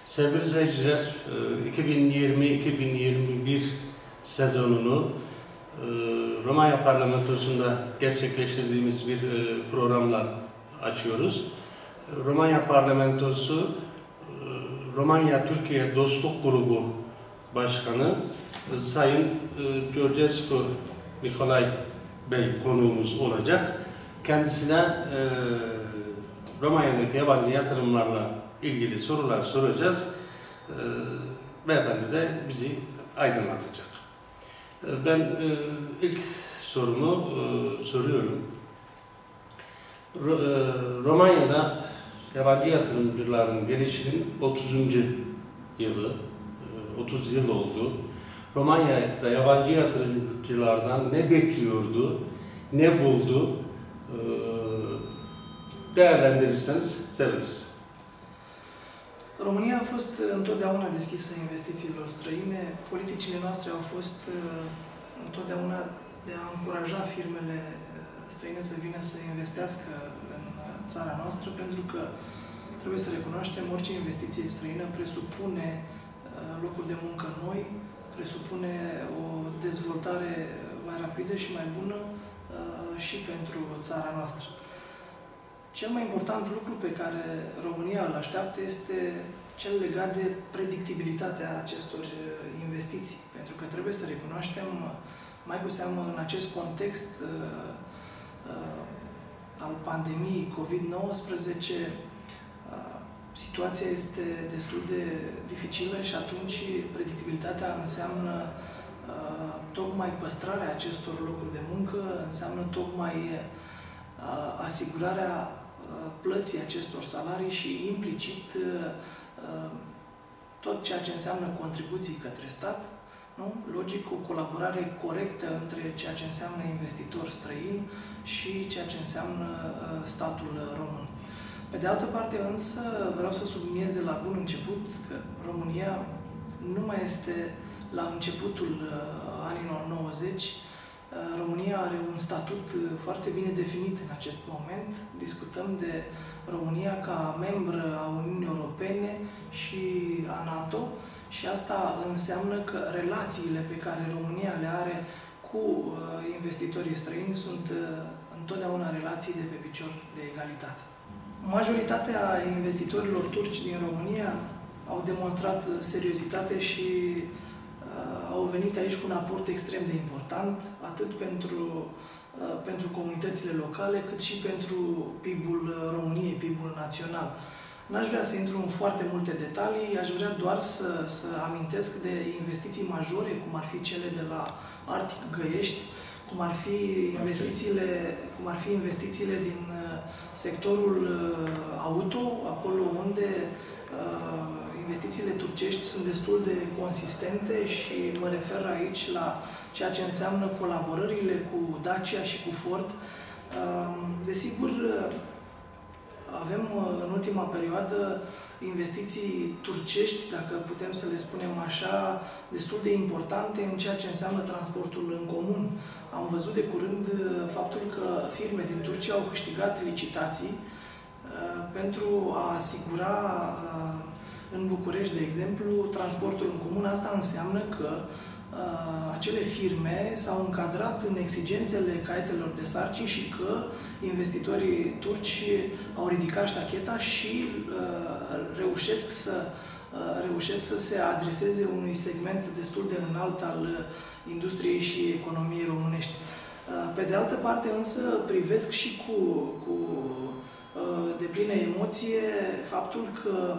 Sevgili izleyiciler, 2020-2021 sezonunu Romanya Parlamentosu'nda gerçekleştirdiğimiz bir programla açıyoruz. Romanya Parlamentosu, Romanya-Türkiye Dostluk Grubu Başkanı Sayın Georgescu Nikolay Bey konuğumuz olacak. Kendisine Romanya'daki yabancı yatırımlarla ilgili sorular soracağız. Beyefendi de bizi aydınlatacak. Ben ilk sorumu soruyorum. Romanya'da yabancı yatırımcıların gelişinin 30. yılı, 30 yıl oldu. Romanya'da yabancı yatırımcılardan ne bekliyordu, ne buldu? Değerlendirirseniz seviniriz. România a fost întotdeauna deschisă investițiilor străine. Politicile noastre au fost întotdeauna de a încuraja firmele străine să vină să investească în țara noastră, pentru că trebuie să recunoaștem, orice investiție străină presupune locuri de muncă noi, presupune o dezvoltare mai rapidă și mai bună și pentru țara noastră. Cel mai important lucru pe care România îl așteaptă este cel legat de predictibilitatea acestor investiții. Pentru că trebuie să recunoaștem, mai cu seamă în acest context al pandemiei COVID-19, situația este destul de dificilă și atunci predictibilitatea înseamnă tocmai păstrarea acestor locuri de muncă, înseamnă tocmai asigurarea plății acestor salarii și implicit tot ceea ce înseamnă contribuții către stat, nu? Logic, o colaborare corectă între ceea ce înseamnă investitor străin și ceea ce înseamnă statul român. Pe de altă parte însă, vreau să subliniez de la bun început că România nu mai este la începutul anilor 90. România are un statut foarte bine definit în acest moment. Discutăm de România ca membră a Uniunii Europene și a NATO și asta înseamnă că relațiile pe care România le are cu investitorii străini sunt întotdeauna relații de pe picior de egalitate. Majoritatea investitorilor turci din România au demonstrat seriozitate și au venit aici cu un aport extrem de important, atât pentru comunitățile locale, cât și pentru PIB-ul României, PIB-ul național. N-aș vrea să intru în foarte multe detalii, aș vrea doar să amintesc de investiții majore, cum ar fi cele de la Arctic Găiești, cum ar fi investițiile din sectorul auto, acolo unde investițiile turcești sunt destul de consistente și mă refer aici la ceea ce înseamnă colaborările cu Dacia și cu Ford. Desigur, avem în ultima perioadă investiții turcești, dacă putem să le spunem așa, destul de importante în ceea ce înseamnă transportul în comun. Am văzut de curând faptul că firme din Turcia au câștigat licitații pentru a asigura în București, de exemplu, transportul în comun. Asta înseamnă că acele firme s-au încadrat în exigențele caietelor de sarcini și că investitorii turci au ridicat ștacheta și reușesc să se adreseze unui segment destul de înalt al industriei și economiei românești. Pe de altă parte însă privesc și cu deplină emoție faptul că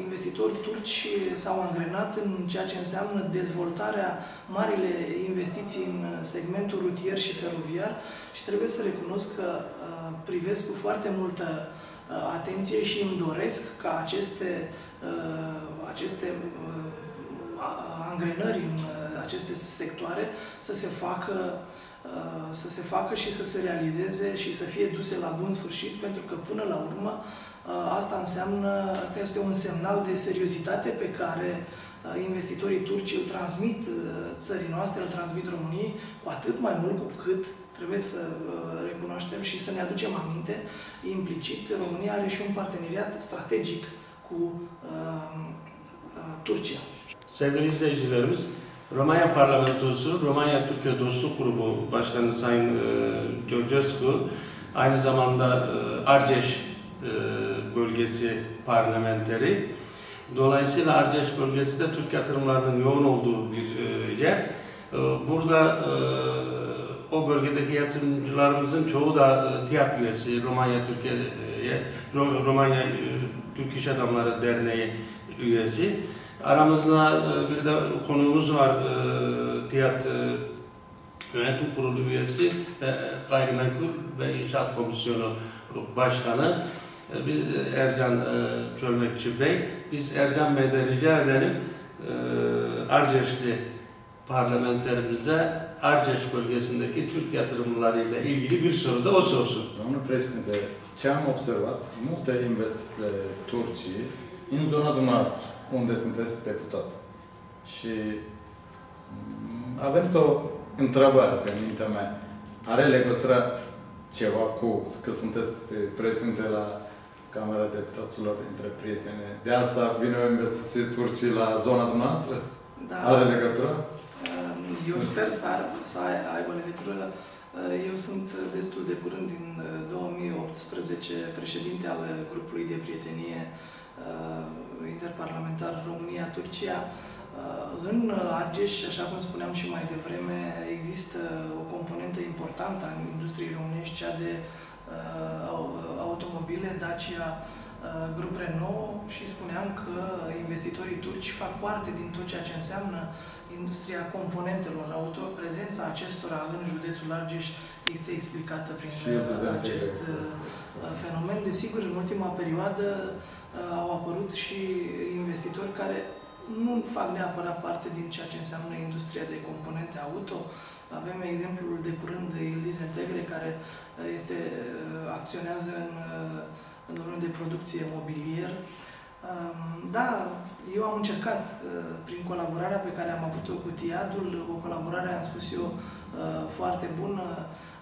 investitori turci s-au angrenat în ceea ce înseamnă dezvoltarea marile investiții în segmentul rutier și feroviar și trebuie să recunosc că privesc cu foarte multă atenție și îmi doresc ca aceste angrenări în aceste sectoare să se facă și să se realizeze și să fie duse la bun sfârșit, pentru că până la urmă asta este un semnal de seriozitate pe care investitorii turci îl transmit țării noastre, îl transmit României, cu atât mai mult cu cât trebuie să recunoaștem și să ne aducem aminte, implicit, România are și un parteneriat strategic cu Turcia. Sevgili izleyicilerimiz, Romanya Parlamentosu, Romanya-Türkiye Dostluk Grubu Başkanı Sayın Georgescu, aynı zamanda Argeș bölgesi parlamenteri. Dolayısıyla Argeș bölgesi de Türk yatırımlarının yoğun olduğu bir yer. Burada o bölgedeki yatırımcılarımızın çoğu da TİAD üyesi, Romanya Türk İş Adamları Derneği üyesi. Aramızda bir de konuğumuz var, TİAD Yönetim Kurulu üyesi ve Gayrimenkul ve İnşaat Komisyonu Başkanı. Biz Ercan Çölmekçi Bey, biz Ercan Bey'den rica edelim, Argeșli parlamenterimize Argeș bölgesindeki Türk yatırımlarıyla ilgili bir soru da o sorsun. Domnul președinte, ce am observat, multe investițiile Turciei în zona dumneavoastră, unde sunteți deputat. Și a venit o întrebare pe mintea mea. Are legătură ceva cu că sunteți președinte la Camera Deputaților între prieteni? De asta vine o investiție Turciei la zona dumneavoastră? Da. Are legătură? Eu sper să aibă legătură. Eu sunt destul de curând, din 2018, președinte al grupului de prietenie interparlamentar România-Turcia. În Argeș, așa cum spuneam și mai devreme, există o componentă importantă a industriei românești, cea de automobile, Dacia, Grup Renault, și spuneam că investitorii turci fac parte din tot ceea ce înseamnă industria componentelor auto. Prezența acestora în județul Argeș este explicată prin acest fenomen. Desigur, în ultima perioadă au apărut și investitori care nu fac neapărat parte din ceea ce înseamnă industria de componente auto. Avem exemplul de curând de Ildiz Integre, care acționează în domeniul de producție mobilier. Da, eu am încercat, prin colaborarea pe care am avut-o cu TİAD-ul, o colaborare, am spus eu, foarte bună.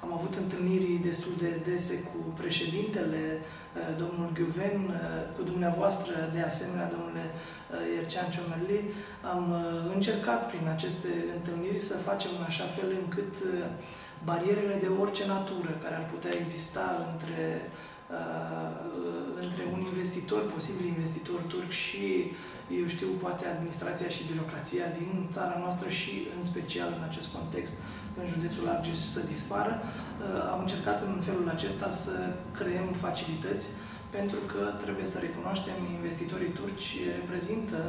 Am avut întâlniri destul de dese cu președintele, domnul Guven, cu dumneavoastră, de asemenea, domnule Ercan Ciomerli. Am încercat prin aceste întâlniri să facem în așa fel încât barierele de orice natură care ar putea exista între un investitor, posibil investitor turc și, eu știu, poate administrația și birocrația din țara noastră și, în special, în acest context, în județul Argeș, să dispară. Am încercat în felul acesta să creăm facilități, pentru că, trebuie să recunoaștem, investitorii turci reprezintă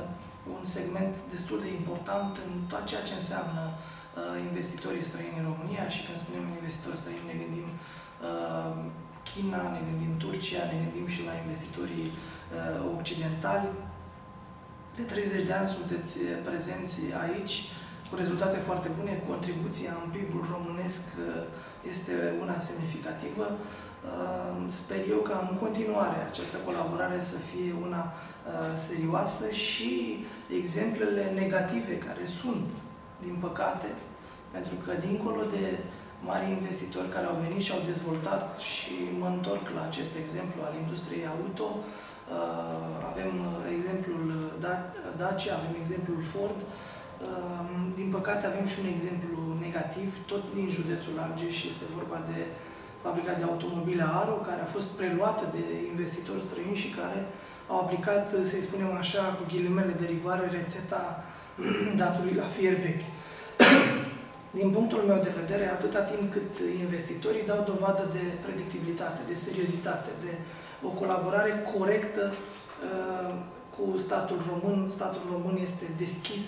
un segment destul de important în tot ceea ce înseamnă investitorii străini în România. Și când spunem investitori străini, ne gândim China, ne gândim Turcia, ne gândim și la investitorii occidentali. De 30 de ani sunteți prezenți aici, cu rezultate foarte bune. Contribuția în PIB-ul românesc este una semnificativă. Sper eu ca în continuare această colaborare să fie una serioasă și exemplele negative care sunt, din păcate, pentru că dincolo de mari investitori care au venit și au dezvoltat, și mă întorc la acest exemplu al industriei auto, avem exemplul Dacia, avem exemplul Ford. Din păcate avem și un exemplu negativ, tot din județul Argeș, este vorba de fabrica de automobile Aro, care a fost preluată de investitori străini și care au aplicat, să-i spunem așa, cu ghilimele de rigoare, rețeta datului la fier vechi. Din punctul meu de vedere, atâta timp cât investitorii dau dovadă de predictibilitate, de seriozitate, de o colaborare corectă cu statul român este deschis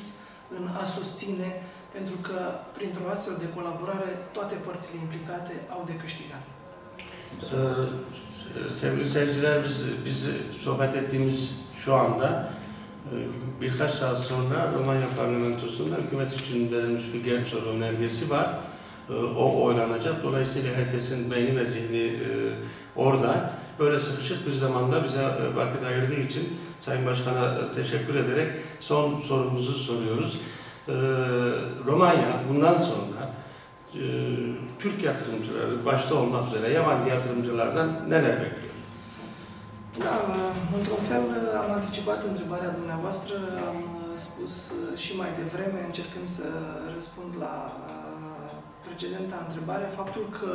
în a susține, pentru că printr-o astfel de colaborare toate părțile implicate au de câștigat. Sevgili seyirciler, biz sohbet ettiğimiz şu anda birkaç saat sonra Romanya Parlamentosu'nda hükümet için verilmiş bir genç soru önergesi var. O oylanacak. Dolayısıyla herkesin beyni ve zihni orada. Böyle sıkışık bir zamanda bize vakit ayırdığı için Sayın Başkan'a teşekkür ederek son sorumuzu soruyoruz. Romanya bundan sonra Türk yatırımcıları başta olmak üzere yabancı yatırımcılardan neler bekliyor? Da, într-un fel am anticipat întrebarea dumneavoastră, am spus și mai devreme, încercând să răspund la precedenta întrebare, faptul că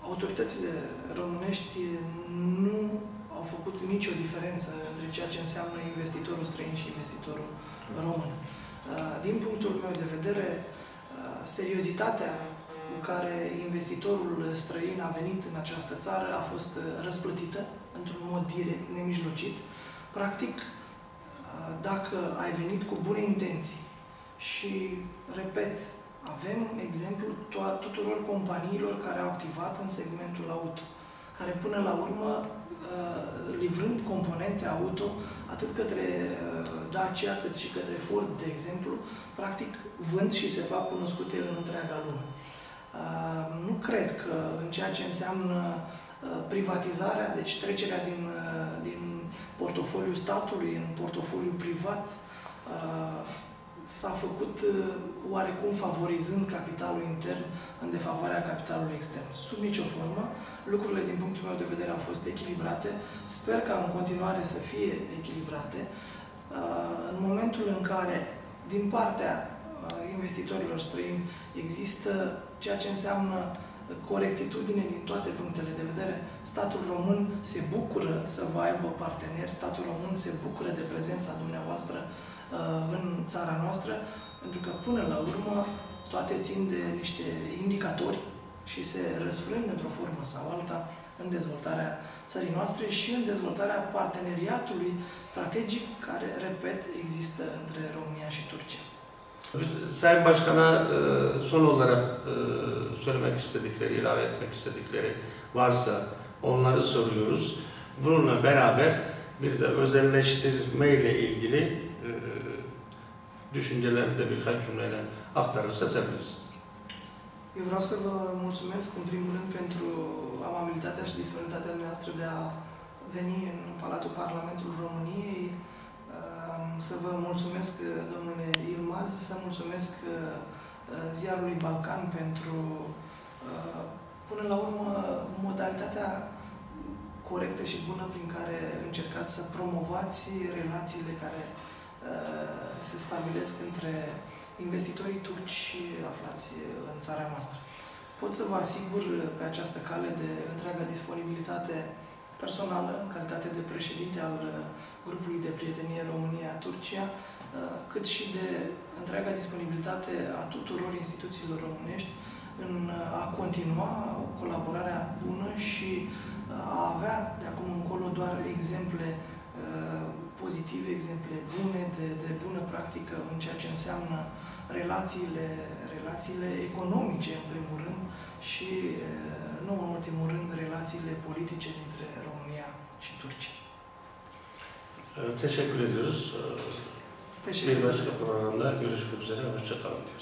autoritățile românești nu au făcut nicio diferență între ceea ce înseamnă investitorul străin și investitorul român. Din punctul meu de vedere, seriozitatea cu care investitorul străin a venit în această țară a fost răsplătită într-un mod direct, nemijlocit. Practic, dacă ai venit cu bune intenții și, repet, avem exemplul tuturor companiilor care au activat în segmentul auto, care până la urmă, livrând componente auto, atât către Dacia, cât și către Ford, de exemplu, practic vând și se fac cunoscute în întreaga lume. Nu cred că în ceea ce înseamnă privatizarea, deci trecerea din portofoliul statului în portofoliul privat, s-a făcut oarecum favorizând capitalul intern în defavoarea capitalului extern. Sub nicio formă, lucrurile din punctul meu de vedere au fost echilibrate. Sper ca în continuare să fie echilibrate. În momentul în care, din partea investitorilor străini, există ceea ce înseamnă corectitudine din toate punctele de vedere, statul român se bucură să vă aibă parteneri, statul român se bucură de prezența dumneavoastră în țara noastră, pentru că până la urmă toate țin de niște indicatori și se răsfrâng într-o formă sau alta în dezvoltarea țării noastre și în dezvoltarea parteneriatului strategic care, repet, există între România și Turcia. Sayın Başkan'a son olarak söylemek istedikleri, ilave etmek istedikleri varsa onları soruyoruz. Bununla beraber bir de özelleştirme ile ilgili düşüncelerini de birkaç cümleyle aktarırsa seviniriz. Eu vreau să vă mulțumesc în primul rând pentru amabilitatea și disponibilitatea noastră de a veni în Palatul Parlamentului României, să vă mulțumesc, domnule Yilmaz, să mulțumesc ziarului Balcan pentru, până la urmă, modalitatea corectă și bună prin care încercați să promovați relațiile care se stabilesc între investitorii turci aflați în țara noastră. Pot să vă asigur pe această cale de întreaga disponibilitate personală, în calitate de președinte al grupului de prietenie România-Turcia, cât și de întreaga disponibilitate a tuturor instituțiilor românești în a continua colaborarea bună și a avea de acum încolo doar exemple pozitive, exemple bune, de bună practică în ceea ce înseamnă relațiile economice, în primul rând, și, nu în ultimul rând, relațiile politice dintre România și Turcia. Teşekkür ediyoruz. Teşekkür ederim. Bir başka programda görüşmek üzere. Hoşça kalın diyoruz.